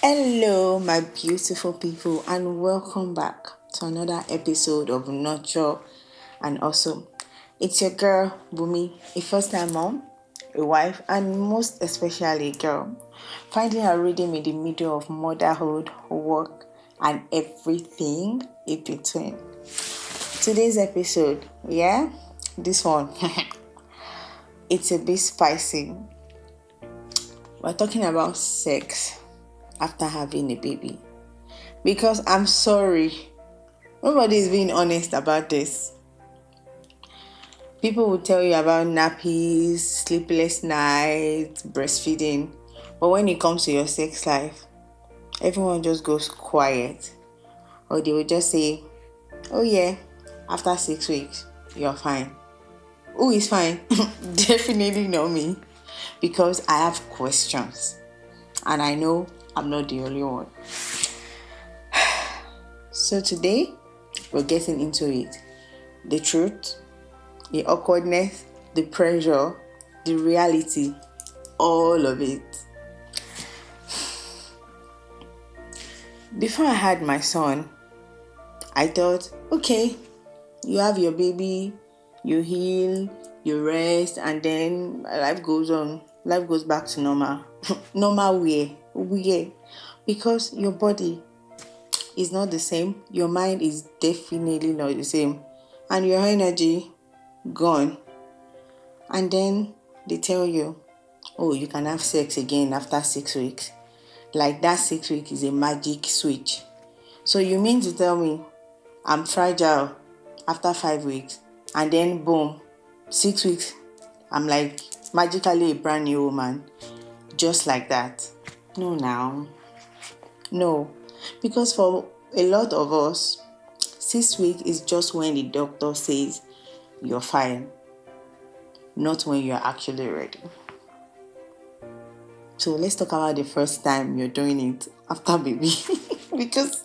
Hello, my beautiful people, and welcome back to another episode of Nurture and Awesome. It's your girl, Bumi, a first time mom, a wife, and most especially a girl, finding her rhythm in the middle of motherhood, work, and everything in between. Today's episode, this one, it's a bit spicy. We're talking about sex after having a baby. Because I'm sorry, nobody is being honest about this. People will tell you about nappies, sleepless nights, breastfeeding. But when it comes to your sex life, everyone just goes quiet. Or they will just say, oh yeah, after 6 weeks, you're fine. Who is fine? Definitely not me. Because I have questions. And I know I'm not the only one. So today, we're getting into it. The truth, the awkwardness, the pressure, the reality, all of it. Before I had my son, I thought, okay, you have your baby, you heal, you rest, and then life goes on. Life goes back to normal. Normal way. Because your body is not the same. Your mind is definitely not the same. And your energy, gone. And then they tell you, oh, you can have sex again after 6 weeks. Like that 6 weeks is a magic switch. So you mean to tell me I'm fragile after 5 weeks and then boom, 6 weeks, I'm like magically a brand new woman. Just like that. No now. No. Because for a lot of us, 6 weeks is just when the doctor says you're fine. Not when you're actually ready. So let's talk about the first time you're doing it after baby. Because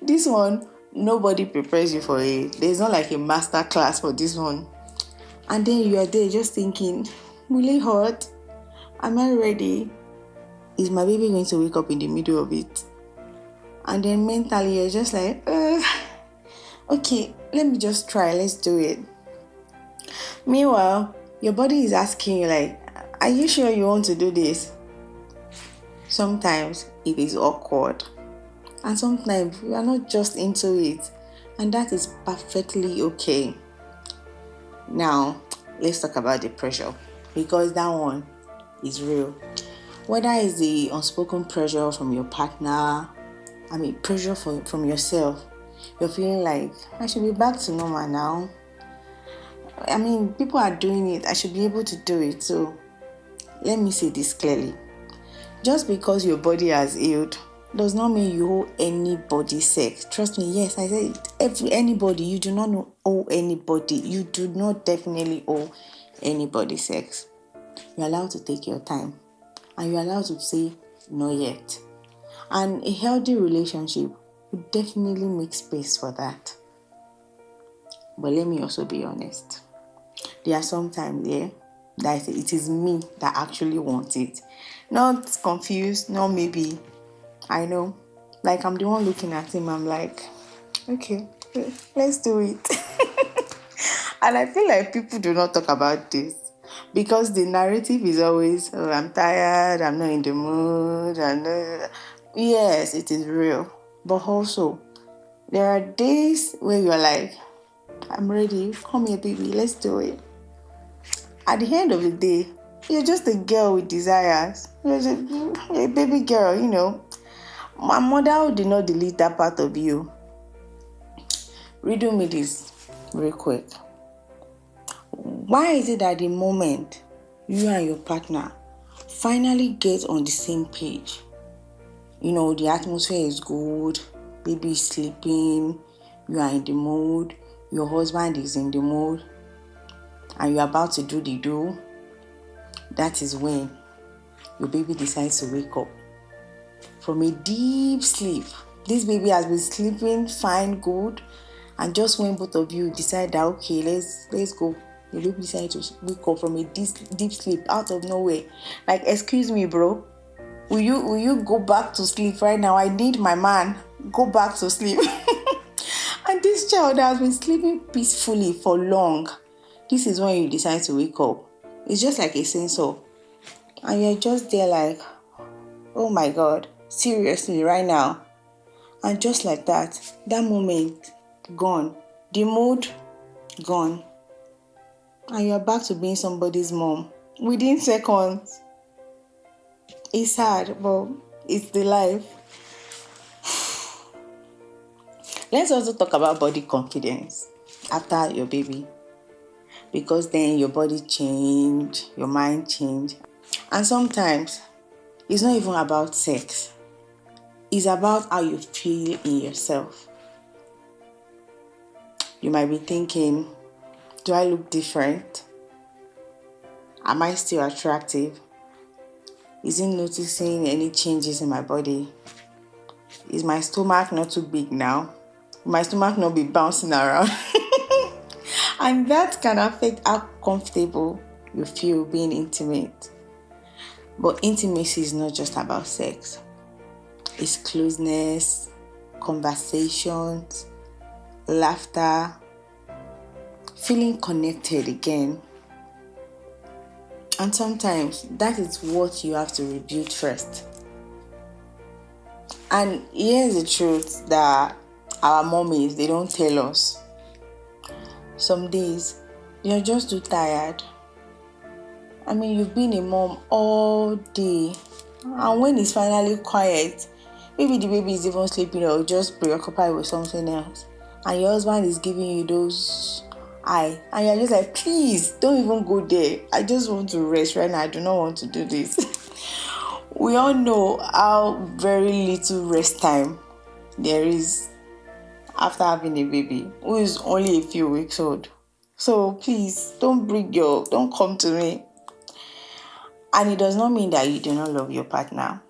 this one, nobody prepares you for it. There's not like a master class for this one. And then you are there just thinking, will it hurt? Am I ready? Is my baby going to wake up in the middle of it? And then mentally you're just like, okay, let me just try. Let's do it. Meanwhile, your body is asking you like, are you sure you want to do this? Sometimes it is awkward. And sometimes we are not just into it. And that is perfectly okay. Now, let's talk about the pressure. Because that one is real. Whether it's the unspoken pressure from your partner, pressure from yourself. You're feeling like, I should be back to normal now. People are doing it. I should be able to do it. So, let me say this clearly. Just because your body has healed does not mean you owe anybody sex. Trust me, yes, I said anybody. You do not owe anybody. You do not definitely owe anybody sex. You're allowed to take your time. And you're allowed to say, not yet. And a healthy relationship would definitely make space for that. But let me also be honest. There are some times, that it is me that actually wants it. Not confused, not maybe. I know. Like I'm the one looking at him, I'm like, okay, let's do it. And I feel like people do not talk about this. Because the narrative is always, oh, I'm tired, I'm not in the mood, yes, it is real. But also, there are days where you're like, I'm ready, come here, baby, let's do it. At the end of the day, you're just a girl with desires. You're just a baby girl, My mother did not delete that part of you. Riddle me this real quick. Why is it that the moment you and your partner finally get on the same page, the atmosphere is good, baby is sleeping, you are in the mood, your husband is in the mood, and you're about to do the do, that is when your baby decides to wake up from a deep sleep. This baby has been sleeping fine, good, and just when both of you decide that, okay, let's go, the baby decides to wake up from a deep sleep out of nowhere. Like, excuse me, bro, Will you go back to sleep right now? I need my man. Go back to sleep. And this child has been sleeping peacefully for long. This is when you decide to wake up. It's just like a sensor. And you're just there like, oh my God, seriously, right now. And just like that moment, gone. The mood, gone. And you're back to being somebody's mom within seconds. It's sad, but it's the life. Let's also talk about body confidence after your baby. Because then your body change, your mind change. And sometimes it's not even about sex. It's about how you feel in yourself. You might be thinking, do I look different? Am I still attractive? Is it noticing any changes in my body? Is my stomach not too big now? Will my stomach not be bouncing around? And that can affect how comfortable you feel being intimate. But intimacy is not just about sex. It's closeness, conversations, laughter, feeling connected again. And sometimes that is what you have to rebuild first. And here's the truth that our mommies, they don't tell us. Some days, you're just too tired. I mean, you've been a mom all day. And when it's finally quiet, maybe the baby is even sleeping or just preoccupied with something else. And your husband is giving you those eye. And you're just like, please, don't even go there. I just want to rest right now. I do not want to do this. We all know how very little rest time there is after having a baby who is only a few weeks old. So please, don't come to me. And it does not mean that you do not love your partner.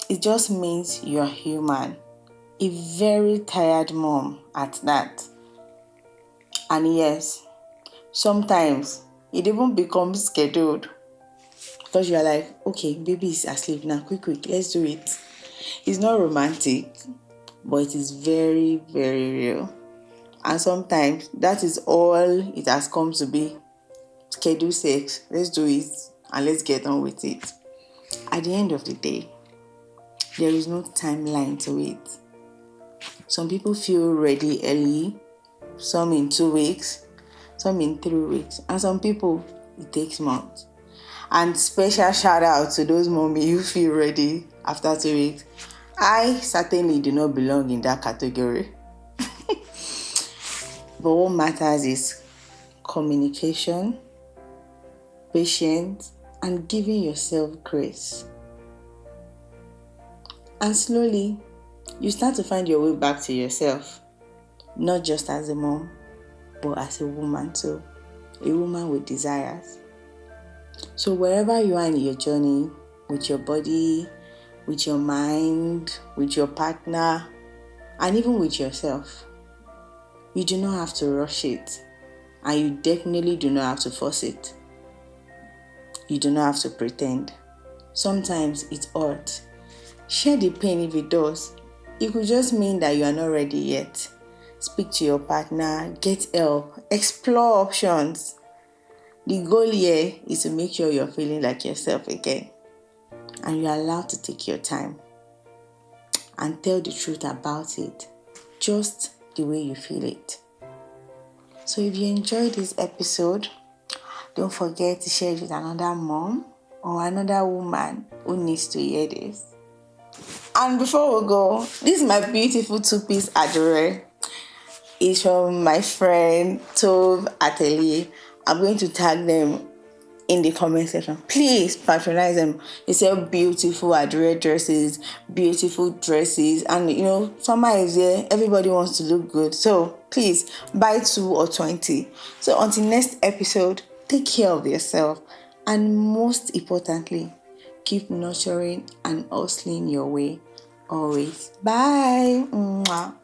It just means you're human. A very tired mom at that. And yes, sometimes it even becomes scheduled. Because you're like, okay, baby is asleep now. Quick, let's do it. It's not romantic, but it is very, very real. And sometimes that is all it has come to be. Schedule sex. Let's do it and let's get on with it. At the end of the day, there is no timeline to it. Some people feel ready early, some in 2 weeks, some in 3 weeks, and some people, it takes months. And special shout out to those mommy who feel ready after 2 weeks. I certainly do not belong in that category. But what matters is communication, patience, and giving yourself grace. And slowly, you start to find your way back to yourself. Not just as a mom, but as a woman too. A woman with desires. So wherever you are in your journey, with your body, with your mind, with your partner, and even with yourself, you do not have to rush it. And you definitely do not have to force it. You do not have to pretend. Sometimes it hurts. Share the pain if it does. It could just mean that you are not ready yet. Speak to your partner, get help, explore options. The goal here is to make sure you're feeling like yourself again. And you're allowed to take your time and tell the truth about it, just the way you feel it. So if you enjoyed this episode, don't forget to share it with another mom or another woman who needs to hear this. And before we go, this is my beautiful 2-piece adore. It's from my friend Tove Atelier. I'm going to tag them in the comment section. Please patronize them. They sell beautiful adore dresses, beautiful dresses, and summer is here. Everybody wants to look good. So please buy 2 or 20. So until next episode, take care of yourself, and most importantly, keep nurturing and hustling your way always. Bye. Mwah.